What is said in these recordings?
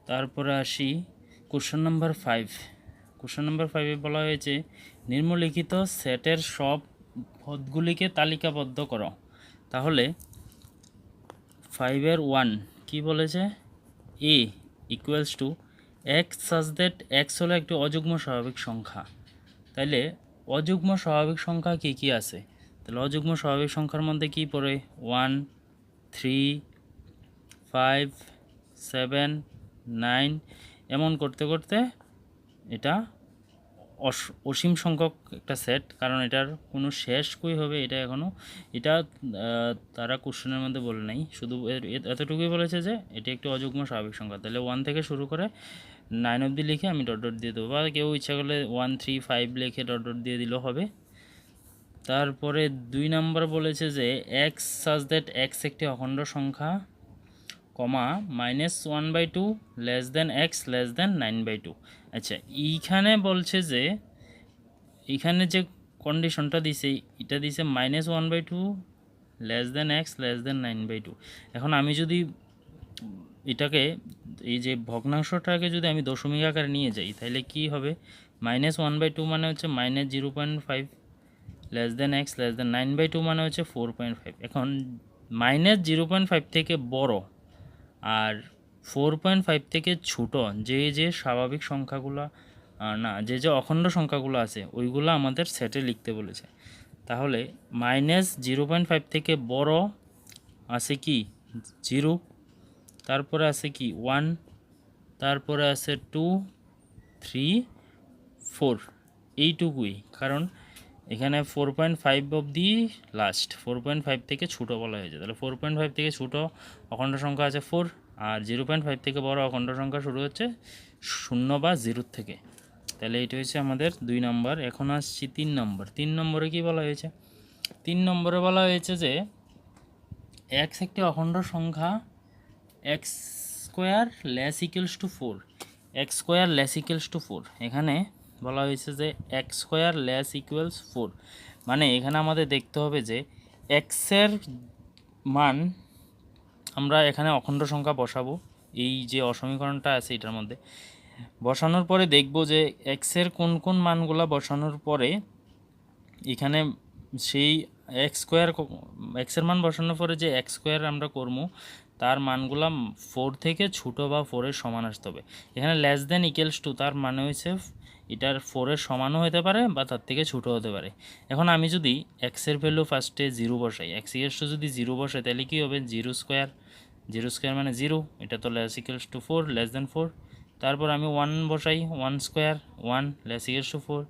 তারপরে আসি question number 5। Question number 5-এ বলা হয়েছে নিম্নলিখিত সেটের সব পদগুলিকে তালিকাবদ্ধ করো। তাহলে 5-এর 1 কি বলেছে, a equals to x such that x হলো একটি অযুগ্ম স্বাভাবিক সংখ্যা। তাইলে অযুগ্ম স্বাভাবিক সংখ্যা কি কি আছে? তাহলে অযুগ্ম স্বাভাবিক সংখ্যার মধ্যে কি পড়ে? 1, 3, 5, 7, 9 এমন করতে করতে এটা অসীম সংখ্যক একটা সেট, কারণ এটার কোনো শেষ কই হবে এটা এখনও এটা তারা কোশ্চেনের মধ্যে বলে নাই, শুধু এতটুকুই বলেছে যে এটি একটি অযুগ্ম স্বাভাবিক সংখ্যা। তাহলে 1 থেকে শুরু করে 9 অবধি লিখে আমি ডট ডট দিয়ে দেবো, বা কেউ ইচ্ছা করলে 1, 3, 5 লিখে ডট ডট দিয়ে দিলেও হবে। তারপরে 2 নাম্বার বলেছে যে এক্স সাজ দ্যাট এক্স একটি অখণ্ড সংখ্যা, কমা -1/2 less than x less than 9/2। আচ্ছা, এইখানে বলছে যে এখানে যে কন্ডিশনটা দিছে এটা দিছে -1/2 less than x less than 9/2। এখন আমি যদি এটাকে এই যে ভগ্নাংশটাকে যদি আমি দশমিক আকারে নিয়ে যাই তাহলে কি হবে? -1/2 মানে হচ্ছে -0.5 less than x less than 9/2 মানে হচ্ছে 4.5। এখন -0.5 থেকে বড় আর 4.5 থেকে ছোট যে যে স্বাভাবিক সংখ্যাগুলো, না যে যে অখণ্ড সংখ্যাগুলো আছে ওইগুলো আমাদের সেটে লিখতে বলেছে। তাহলে -0.5 থেকে বড় আছে কি 0, তারপরে আছে কি 1, তারপরে আছে 2, 3, 4, এইটুকুই। কারণ এখানে 4.5 অবধি লাস্ট, 4.5 থেকে ছোটো বলা হয়েছে। তাহলে 4.5 থেকে ছোটো অখণ্ড সংখ্যা আছে 4, আর 0.5 থেকে বড় অখণ্ড সংখ্যা শুরু হচ্ছে 0 বা 0 থেকে। তাহলে এটা হচ্ছে আমাদের 2 নম্বর। এখন আসছি 3 নম্বর। 3 নম্বরে কি বলা হয়েছে? 3 নম্বরে বলা হয়েছে যে এক্স একটি অখণ্ড সংখ্যা, x square less equals to 4, x square less equals to 4। এখানে বলা হয়েছে যে এক্স স্কোয়ার লেস ইকুয়ালস 4, মানে এখানে আমাদের দেখতে হবে যে এক্সের মান আমরা এখানে অখণ্ড সংখ্যা বসাবো, এই যে অসমীকরণটা আছে এটার মধ্যে বসানোর পরে দেখব যে এক্সের কোন কোন মানগুলা বসানোর পরে এখানে সেই এক্স স্কোয়ার, এক্সের মান বসানোর পরে যে এক্স স্কোয়ার আমরা করবো তার মানগুলা 4 থেকে ছোটো বা 4-এর সমান আসতে হবে। এখানে লেস দেন ইকুয়ালস টু তার মানে হয়েছে এটার 4-এর সমানও হতে পারে বা তার থেকে ছোটো হতে পারে। এখন আমি যদি এক্সের ভ্যালু ফার্স্টে 0 বসাই, এক্স ইকুয়ালস টু যদি 0 বসাই তাহলে কী হবে? 0 স্কোয়ার, 0 স্কোয়ার মানে 0, এটা তো less equals to 4, less than 4। তারপর আমি 1 বসাই, 1 স্কোয়ার 1 লেস ইকুয়ালস টু 4,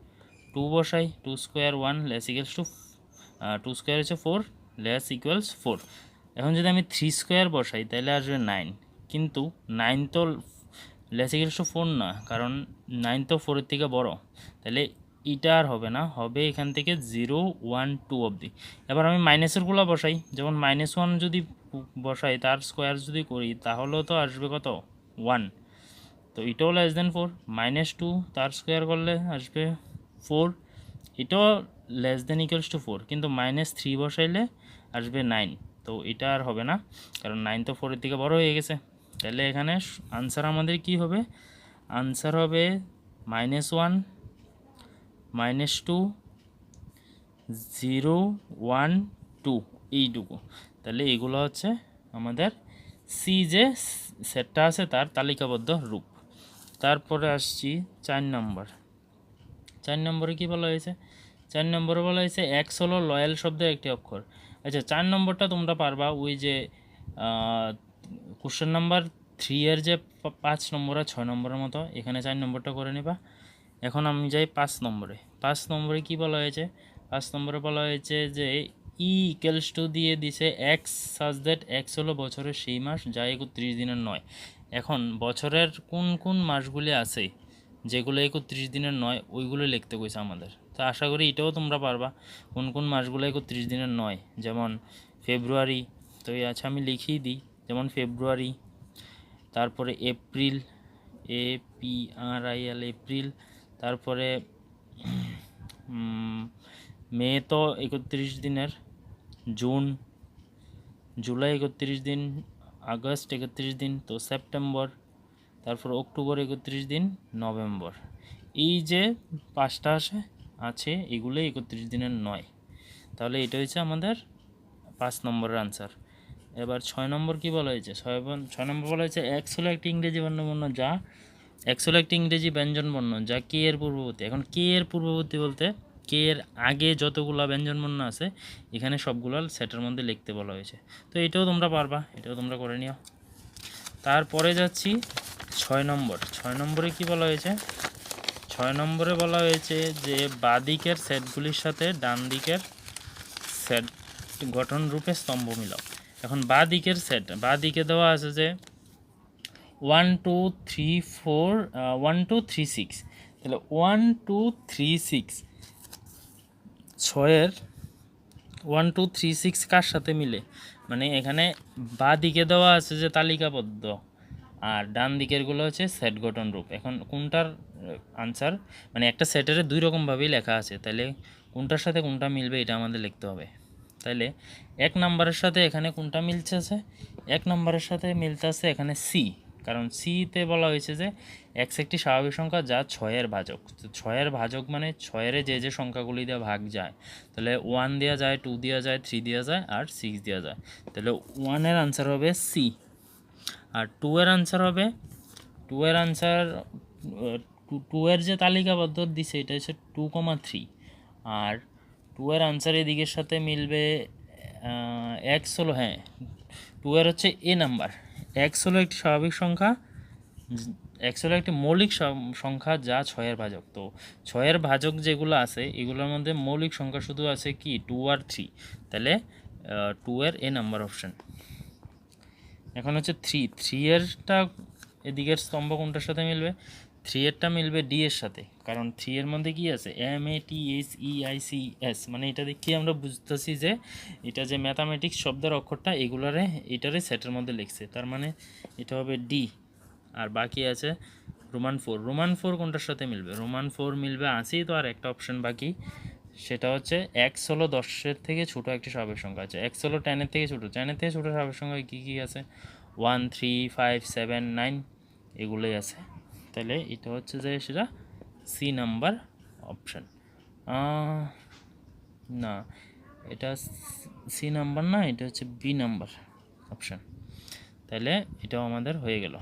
2 বসাই, 2 square 1 less equals to 2 square হচ্ছে 4 লেস ইকুয়ালস 4। এখন যদি আমি 3 স্কোয়ার বসাই তাহলে আসবে 9, কিন্তু 9 তো লেস ইকুয়ালস টু 4 না, কারণ 9 তো 4-এর থেকে বড়। তাহলে এটা আর হবে না, হবে এখান থেকে 0, 1, 2 অবধি। এবার আমি মাইনাসেরগুলো বসাই, যেমন -1 যদি বসাই তার স্কোয়ার যদি করি তাহলেও তো আসবে কত? 1, তো এটাও লেস দেন 4। -2 তার স্কোয়ার করলে আসবে 4, এটাও লেস দেন ইকুয়ালস টু 4, কিন্তু -3 বসাইলে আসবে 9, তো এটা আর হবে না, কারণ 9 তো 4-এর থেকে বড় হয়ে গেছে। তাহলে এখানে আনসার আমাদের কি হবে? আনসার হবে -1, -2, 0, 1, 2 এইটুকু। তাহলে এগুলো হচ্ছে আমাদের সি যে সেটটা আছে তার তালিকাবদ্ধ রূপ। তারপরে আসছি 4 নম্বর। 4 নম্বরে কী বলা হয়েছে? 4 নম্বরে বলা হয়েছে এক্স হলো লয়াল শব্দের একটি অক্ষর। আচ্ছা, 4 নম্বরটা তোমরা পারবা, ওই যে কোশ্চেন নাম্বার 3 এর যে 5 নম্বর আর 6 নম্বরের মতো এখানে 4 নম্বরটা করে নিবা। এখন আমি যাই 5 নম্বরে। 5 নম্বরে কি বলা হয়েছে? 5 নম্বরে বলা হয়েছে যে ই ইকুয়ালস টু দিয়ে দিছে এক্স সাজ দ্যাট এক্স হলো বছরের সেই মাস যা 31 দিনের নয়। এখন বছরের কোন কোন মাসগুলি আছে যেগুলো 31 দিনের নয় ওইগুলো লিখতে কইছে আমাদের। তো আশা করি এটাও তোমরা পারবা, কোন কোন মাসগুলো 31 দিনের নয়। যেমন ফেব্রুয়ারি, তো আচ্ছা আমি লিখিয়ে দিই, যেমন ফেব্রুয়ারি, তারপরে এপ্রিল, APRIL এপ্রিল, তারপরে মে তো 31 দিনের, জুন, জুলাই 31 দিন, আগস্ট 31 দিন, তো সেপ্টেম্বর, তারপর অক্টোবর 31 দিন, নভেম্বর। এই যে 5টা আছে এগুলোই 31 দিনের নয়। তাহলে এটা হচ্ছে আমাদের 5 নম্বরের আনসার। এবার 6 নম্বর কি বলা হয়েছে? 6 নম্বর বলা হয়েছে এক্স হলো একটি ইংরেজি বর্ণমালা যা এক্স হলো একটি ইংরেজি ব্যঞ্জনবর্ণ যা কে এর পূর্ববর্তী। এখন কে এর পূর্ববর্তী বলতে কে এর আগে যতগুলো ব্যঞ্জনবর্ণ আছে এখানে সবগুলো সেটের মধ্যে লিখতে বলা হয়েছে। তো এটাও তোমরা পারবা, এটাও তোমরা করে নিও। তারপরে যাচ্ছি 6 নম্বর। 6 নম্বরে কি বলা হয়েছে? 6 নম্বরে বলা হয়েছে যে বাঁদিকের সেটগুলির সাথে ডান দিকের সেট গঠন রূপে স্তম্ভ মিলাও। এখন বাঁ দিকে দেওয়া আছে যে 1 2 3 4 1 2 3 6। তাহলে 1 2 3 6 6-এর 1 2 3 6 কার সাথে মিলে? মানে এখানে বাঁ দিকে দেওয়া আছে যে তালিকাবদ্ধ, আর ডান দিকেরগুলো হচ্ছে সেট গঠন রূপ। এখন কোনটার আনসার, মানে একটা সেটের দুই রকমভাবেই লেখা আছে, তাহলে কোনটার সাথে কোনটা মিলবে এটা আমাদের লিখতে হবে। তাহলে 1 নম্বরের সাথে এখানে কোনটা মিলছে? 1 নম্বরের সাথে মিলতে আছে এখানে সি, কারণ সিতে বলা হয়েছে যে এক্স একটি স্বাভাবিক সংখ্যা যা 6-এর ভাজক। তো 6-এর ভাজক মানে 6-এর যে সংখ্যাগুলি দিয়ে ভাগ যায়, তাহলে 1 দেওয়া যায়, 2 দেওয়া যায়, 3 দেওয়া যায়, আর 6 দেওয়া যায়। তাহলে 1-এর আনসার হবে সি। আর 2-এর আনসার হবে 2-এর আনসার 2-এর যে তালিকাবদ্ধ দিছে এটা হচ্ছে 2,3। আর 2-এর আনসার এদিকের সাথে মিলবে এক্স হলো, হ্যাঁ 2-এর হচ্ছে এ নাম্বার। এক্স হলো একটি স্বাভাবিক সংখ্যা, এক্স হলো একটি মৌলিক সংখ্যা যা 6-এর ভাজক। তো 6-এর ভাজক যেগুলো আছে এগুলোর মধ্যে মৌলিক সংখ্যা শুধু আছে কি 2 আর 3। তাহলে 2-এর এ নাম্বার অপশন। এখন হচ্ছে 3-এরটা এদিকের স্তম্ভ কোনটার সাথে মিলবে? 3-এরটা মিলবে ডি এর সাথে, কারণ 3-এর মধ্যে কি আছে? MATHEICS, মানে এটা দেখি আমরা বুঝতেছি যে এটা যে ম্যাথামেটিক্স শব্দের অক্ষরটা এটারে সেটের মধ্যে লিখছে, তার মানে এটা হবে ডি। আর বাকি আছে রোমান 4। রোমান 4 কোনটার সাথে মিলবে? রোমান 4 মিলবে আছেই তো, আর একটা অপশন বাকি, সেটা হচ্ছে এক্স হলো 10-এর থেকে ছোটো একটি স্বাভাবিক সংখ্যা আছে। এক্স হলো 10-এর থেকে ছোটো। 10-এর থেকে ছোটো স্বাভাবিক সংখ্যা কী কী আছে? 1 3 5 7 9 এগুলোই আছে। তাহলে এটা হচ্ছে যে সেটা সি নাম্বার অপশান। না, এটা সি নাম্বার না, এটা হচ্ছে বি নাম্বার অপশান। তাহলে এটাও আমাদের হয়ে গেল।